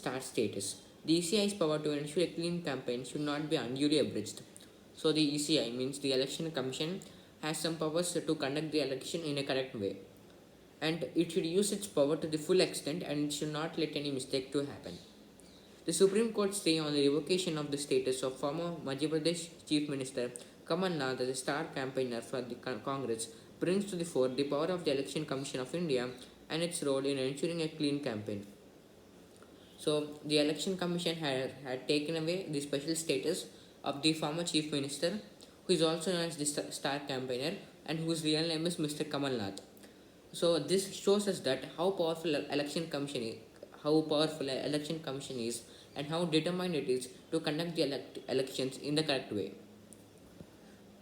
Star status. The ECI's power to ensure a clean campaign should not be unduly abridged. So the ECI means the Election Commission has some powers to conduct the election in a correct way, and it should use its power to the full extent and it should not let any mistake to happen. The Supreme Court stay on the revocation of the status of former Madhya Pradesh Chief Minister Kamal Nath as a star campaigner for the Congress brings to the fore the power of the Election Commission of India and its role in ensuring a clean campaign. So the Election Commission had taken away the special status of the former Chief Minister, who is also known as the star campaigner and whose real name is Mr. Kamal Nath. So this shows us that how powerful election commission is, and how determined it is to conduct the elections in the correct way.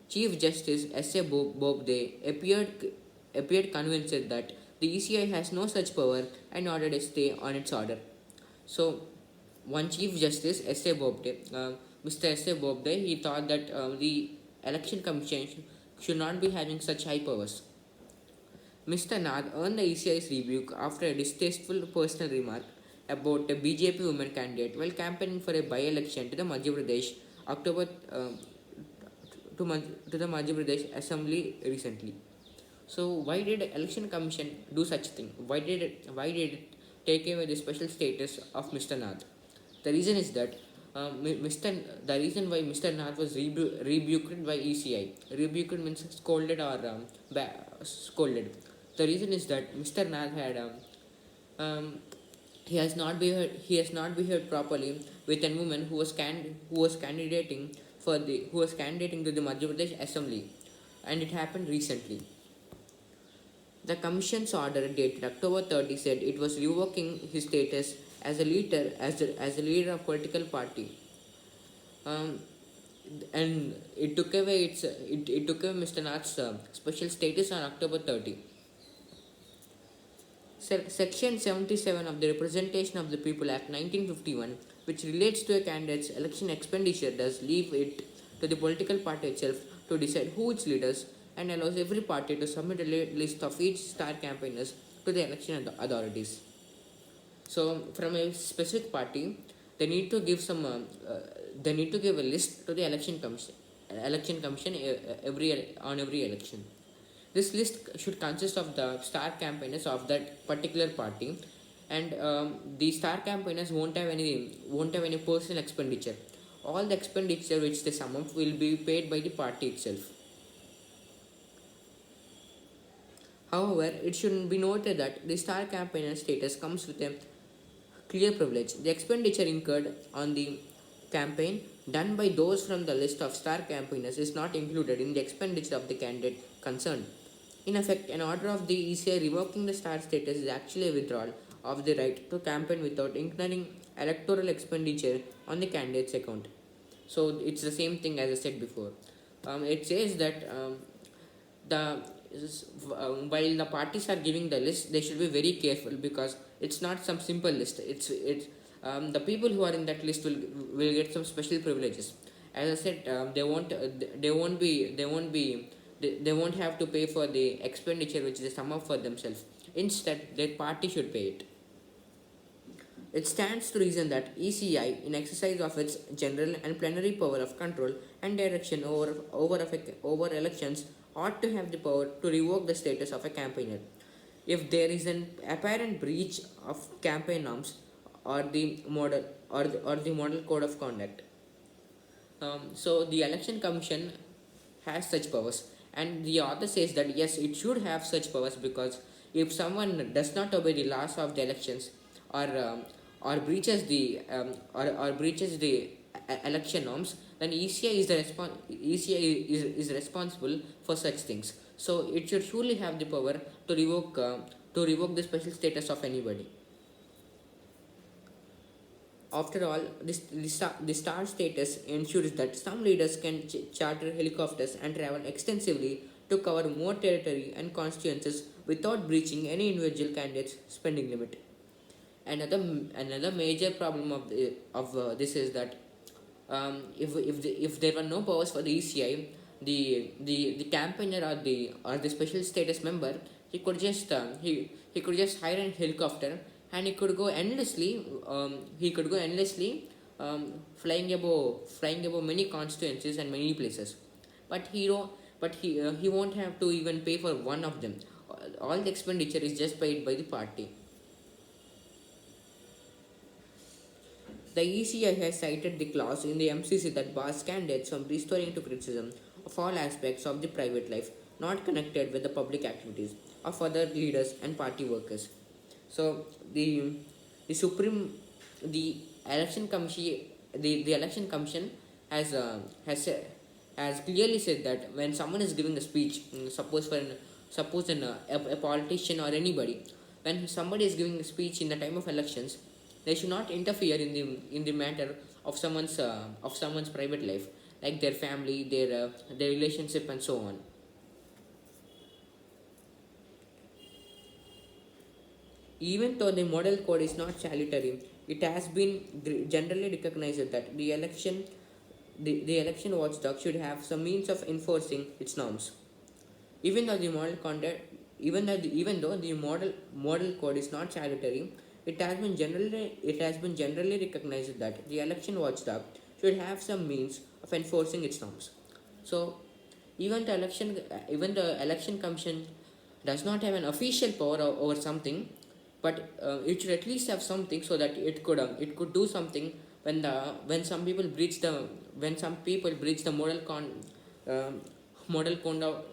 Chief Justice S.A. Bobde appeared convinced that the ECI has no such power and ordered a stay on its order. So, one Chief Justice S.A. Bobde, Mr. S.A. Bobde, he thought that the Election Commission should not be having such high powers. Mr. Nath earned the ECI's rebuke after a distasteful personal remark about a BJP woman candidate while campaigning for a by-election to the Madhya Pradesh to the Madhya Pradesh Assembly recently. So why did the Election Commission do such thing? Why did it take away the special status of Mr. Nath? The reason is that the reason why Mr. Nath was rebuked by ECI. Rebuked means scolded or scolded. The reason is that Mr. Nath had he has not behaved properly with a woman who was candidating to the Madhya Pradesh Assembly, and it happened recently. The Commission's order dated October 30 said it was revoking his status as a leader of political party, and it took away Mr. Nath's special status on October 30. Section 77 of the Representation of the People Act 1951, which relates to a candidate's election expenditure, does leave it to the political party itself to decide who its leaders, and allows every party to submit a list of each star campaigners to the election authorities. So, from a specific party, they need to give a list to the election commission on every election. This list should consist of the star campaigners of that particular party, and the star campaigners won't have any personal expenditure. All the expenditure which they sum up will be paid by the party itself. However, it should be noted that the star campaigner status comes with a clear privilege. The expenditure incurred on the campaign done by those from the list of star campaigners is not included in the expenditure of the candidate concerned. In effect, an order of the ECI revoking the star status is actually a withdrawal of the right to campaign without incurring electoral expenditure on the candidate's account. So it's the same thing as I said before. It says that the while the parties are giving the list, they should be very careful because it's not some simple list. It's the people who are in that list will get some special privileges. As I said, they won't have to pay for the expenditure which they sum up for themselves. Instead, their party should pay it. It stands to reason that ECI, in exercise of its general and plenary power of control and direction over elections, ought to have the power to revoke the status of a campaigner if there is an apparent breach of campaign norms or the model code of conduct. So the Election Commission has such powers, and the author says that yes, it should have such powers because if someone does not obey the laws of the elections or breaches the election norms, then ECI is responsible for such things. So it should surely have the power to revoke the special status of anybody. After all, the star status ensures that some leaders can charter helicopters and travel extensively to cover more territory and constituencies without breaching any individual candidate's spending limit. Another major problem of this is that if there were no powers for the ECI, the campaigner or the special status member, he could just hire a helicopter and he could go endlessly. He could go endlessly, flying above many constituencies and many places. But he don't, he won't have to even pay for one of them. All the expenditure is just paid by the party. The ECI has cited the clause in the MCC that bars candidates from restoring to criticism of all aspects of the private life not connected with the public activities of other leaders and party workers. So the Supreme the election commission the election commission has has clearly said that when someone is giving a speech, a politician or anybody, when somebody is giving a speech in the time of elections, they should not interfere in the matter of someone's private life, like their family, their relationship, and so on. Even though the model code is not salutary, it has been generally recognized that the election watchdog should have some means of enforcing its norms. Even though the model conduct, even though the model code is not salutary, it has been generally recognized that the election watchdog should have some means of enforcing its norms. So even the election commission does not have an official power over something, but it should at least have something so that it could do something when some people breach the uh, model code of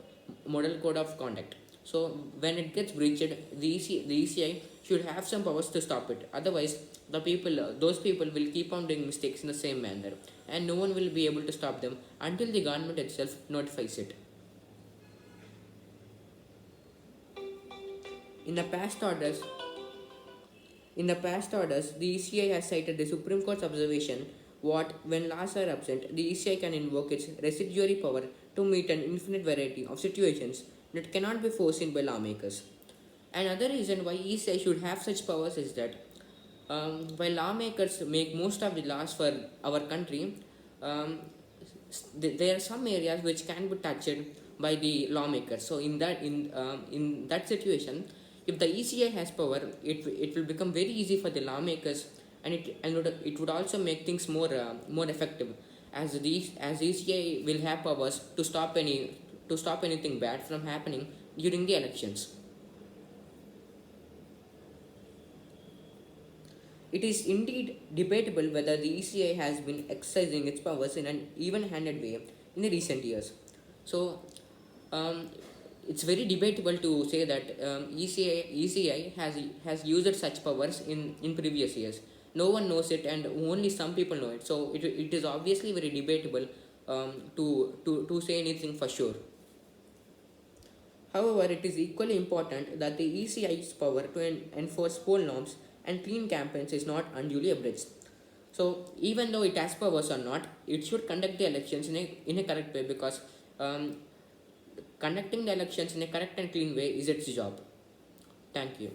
model code of conduct. So when it gets breached, the ECI should have some powers to stop it. Otherwise, those people will keep on doing mistakes in the same manner, and no one will be able to stop them until the government itself notifies it. In the past orders, In the past orders, the ECI has cited the Supreme Court's observation what when laws are absent, the ECI can invoke its residuary power to meet an infinite variety of situations that cannot be foreseen by lawmakers. Another reason why ECI should have such powers is that while lawmakers make most of the laws for our country, um, there are some areas which can be touched by the lawmakers. So in that situation, if the ECI has power, it will become very easy for the lawmakers, and it would also make things more effective, as ECI will have powers to stop anything bad from happening during the elections. It is indeed debatable whether the ECI has been exercising its powers in an even-handed way in the recent years. So, um, it's very debatable to say that ECI has used such powers in previous years. No one knows it, and only some people know it. So, it is obviously very debatable to say anything for sure. However, it is equally important that the ECI's power to enforce poll norms and clean campaigns is not unduly abridged. So, even though it has powers or not, it should conduct the elections in a correct way, because um, conducting the elections in a correct and clean way is its job. Thank you.